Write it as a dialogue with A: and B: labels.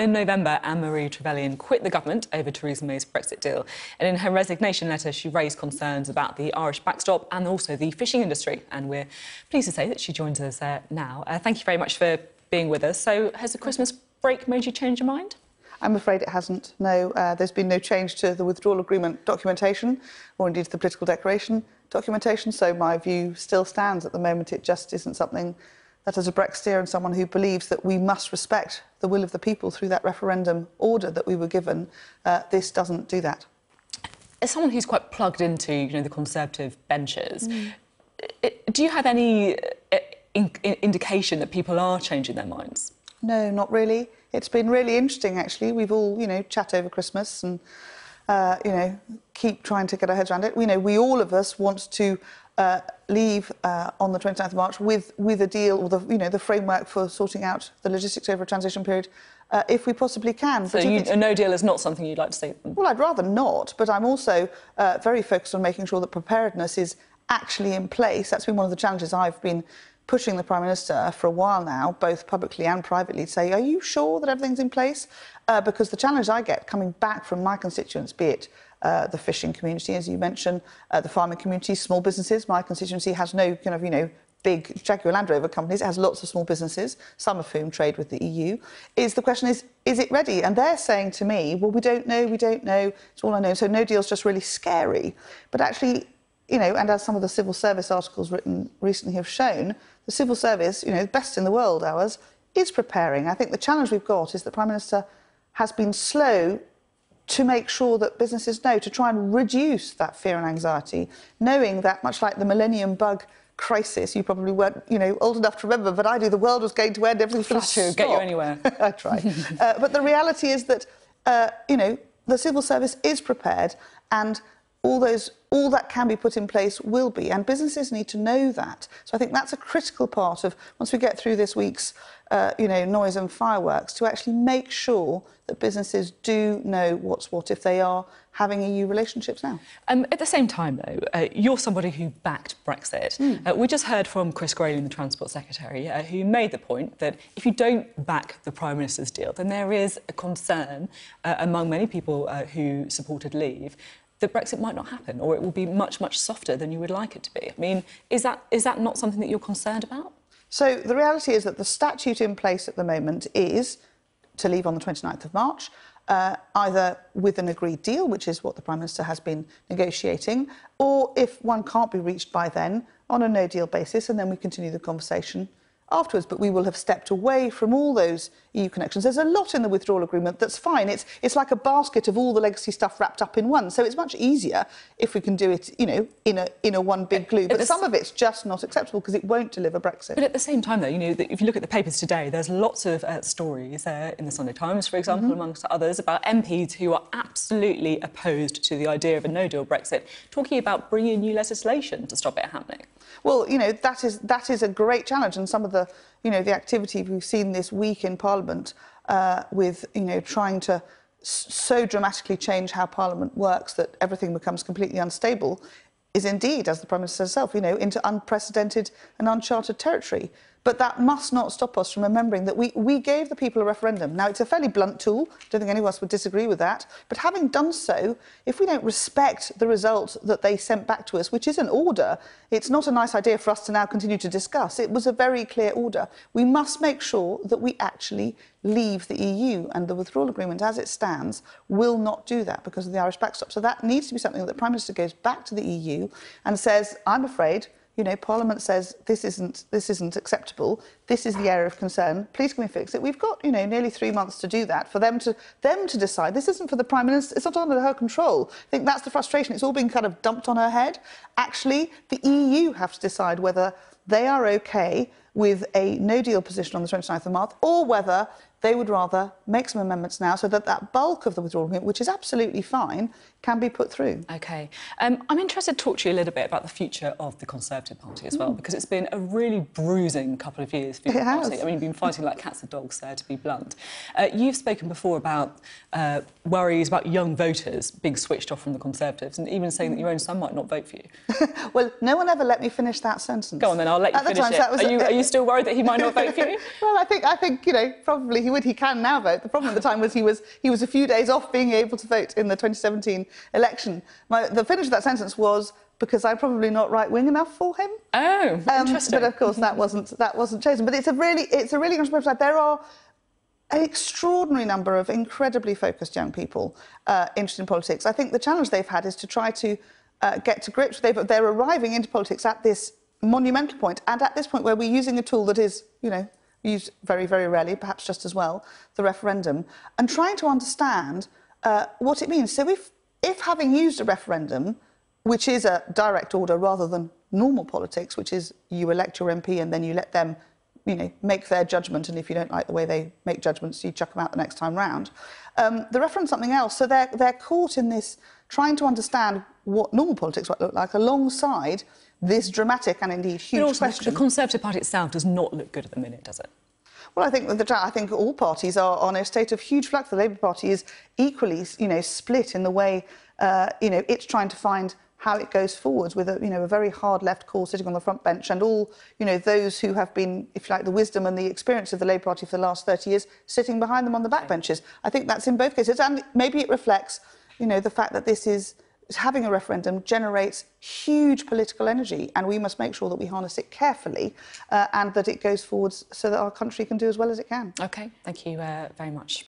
A: In November, Anne-Marie Trevelyan quit the government over Theresa May's Brexit deal. And in her resignation letter, she raised concerns about the Irish backstop and also the fishing industry. And we're pleased to say that she joins us now. Thank you very much for being with us. So has the Christmas break made you change your mind?
B: I'm afraid it hasn't, no. There's been no change to the withdrawal agreement documentation or indeed to the political declaration documentation, so my view still stands at the moment. It just isn't something that, as a Brexiteer and someone who believes that we must respect the will of the people through that referendum order that we were given, this doesn't do that.
A: As someone who's quite plugged into, the Conservative benches, do you have any indication that people are changing their minds?
B: No, not really. It's been really interesting, actually. We've all, chat over Christmas and, keep trying to get our heads around it. We all of us want to leave on the 29th of March with a deal, or the framework for sorting out the logistics over a transition period, if we possibly can.
A: So a no deal is not something you'd like to see?
B: Well, I'd rather not, but I'm also very focused on making sure that preparedness is actually in place. That's been one of the challenges I've been pushing the Prime Minister for a while now, both publicly and privately, to say, are you sure that everything's in place? Because the challenge I get coming back from my constituents, be it the fishing community, as you mentioned, the farming community, small businesses. My constituency has no big Jaguar Land Rover companies. It has lots of small businesses, some of whom trade with the EU. The question is it ready? And they're saying to me, well, we don't know, it's all I know. So no deal's just really scary. But actually, and as some of the civil service articles written recently have shown, the civil service, the best in the world, ours, is preparing. I think the challenge we've got is that the Prime Minister has been slow to make sure that businesses know, to try and reduce that fear and anxiety, knowing that, much like the Millennium Bug crisis, you probably weren't, old enough to remember, but I do, the world was going to end, everything was going to stop.
A: Get you anywhere.
B: I try. But the reality is that, the civil service is prepared, and all that can be put in place will be, and businesses need to know that. So I think that's a critical part of, once we get through this week's, noise and fireworks, to actually make sure that businesses do know what's what if they are having EU relationships now.
A: At the same time, though, you're somebody who backed Brexit. We just heard from Chris Grayling, the Transport Secretary, who made the point that if you don't back the Prime Minister's deal, then there is a concern among many people who supported leave that Brexit might not happen, or it will be much, much softer than you would like it to be. I mean, is that not something that you're concerned about?
B: So the reality is that the statute in place at the moment is to leave on the 29th of March, either with an agreed deal, which is what the Prime Minister has been negotiating, or if one can't be reached by then, on a no-deal basis, and then we continue the conversation afterwards. But we will have stepped away from all those EU connections. There's a lot in the withdrawal agreement that's fine. It's like a basket of all the legacy stuff wrapped up in one. So it's much easier if we can do it, in a one big glue. But some of it's just not acceptable because it won't deliver Brexit. But
A: at the same time, though, if you look at the papers today, there's lots of stories in the Sunday Times, for example, amongst others, about MPs who are absolutely opposed to the idea of a no-deal Brexit, talking about bringing new legislation to stop it happening.
B: Well, that is a great challenge, and some of the, the activity we've seen this week in Parliament with, trying to so dramatically change how Parliament works that everything becomes completely unstable is indeed, as the Prime Minister says herself, into unprecedented and uncharted territory. But that must not stop us from remembering that we gave the people a referendum. Now, it's a fairly blunt tool. I don't think any of us would disagree with that. But having done so, if we don't respect the result that they sent back to us, which is an order, it's not a nice idea for us to now continue to discuss. It was a very clear order. We must make sure that we actually leave the EU, and the withdrawal agreement as it stands will not do that because of the Irish backstop. So that needs to be something that the Prime Minister goes back to the EU and says, I'm afraid, Parliament says this isn't acceptable. This is the area of concern. Please can we fix it? We've got, nearly 3 months to do that, for them to decide. This isn't for the Prime Minister. It's not under her control. I think that's the frustration. It's all been kind of dumped on her head. Actually, the EU have to decide whether they are OK with a no-deal position on the 29th of March, or whether they would rather make some amendments now so that that bulk of the withdrawal agreement, which is absolutely fine, can be put through.
A: OK. I'm interested to talk to you a little bit about the future of the Conservative Party as well, because it's been a really bruising couple of years for your party. I mean, you've been fighting like cats and dogs there, to be blunt. You've spoken before about worries about young voters being switched off from the Conservatives, and even saying that your own son might not vote for you.
B: Well, no one ever let me finish that sentence.
A: Go on, then, I'll let you finish it. Are you still worried that he might not vote for you?
B: Well, I think probably he he would. He can now vote. The problem at the time was he was a few days off being able to vote in the 2017 election. The finish of that sentence was because I'm probably not right-wing enough for him.
A: Oh, interesting.
B: But of course that wasn't chosen. But it's a really interesting website. There are an extraordinary number of incredibly focused young people interested in politics. I think the challenge they've had is to try to get to grips. They're arriving into politics at this monumental point, and at this point where we're using a tool that is, used very, very rarely, perhaps just as well, the referendum, and trying to understand what it means. So if having used a referendum, which is a direct order rather than normal politics, which is you elect your MP and then you let them, make their judgment, and if you don't like the way they make judgments, you chuck them out the next time round. The referendum's something else. So they're caught in this, trying to understand what normal politics might look like alongside this dramatic and indeed huge question.
A: The Conservative Party itself does not look good at the minute, does it?
B: Well, I think all parties are on a state of huge flux. The Labour Party is equally, split in the way, it's trying to find how it goes forwards with a very hard left core sitting on the front bench, and all, those who have been, if you like, the wisdom and the experience of the Labour Party for the last 30 years sitting behind them on the backbenches. I think that's in both cases, and maybe it reflects, the fact that having a referendum generates huge political energy, and we must make sure that we harness it carefully and that it goes forwards so that our country can do as well as it can.
A: OK, thank you very much.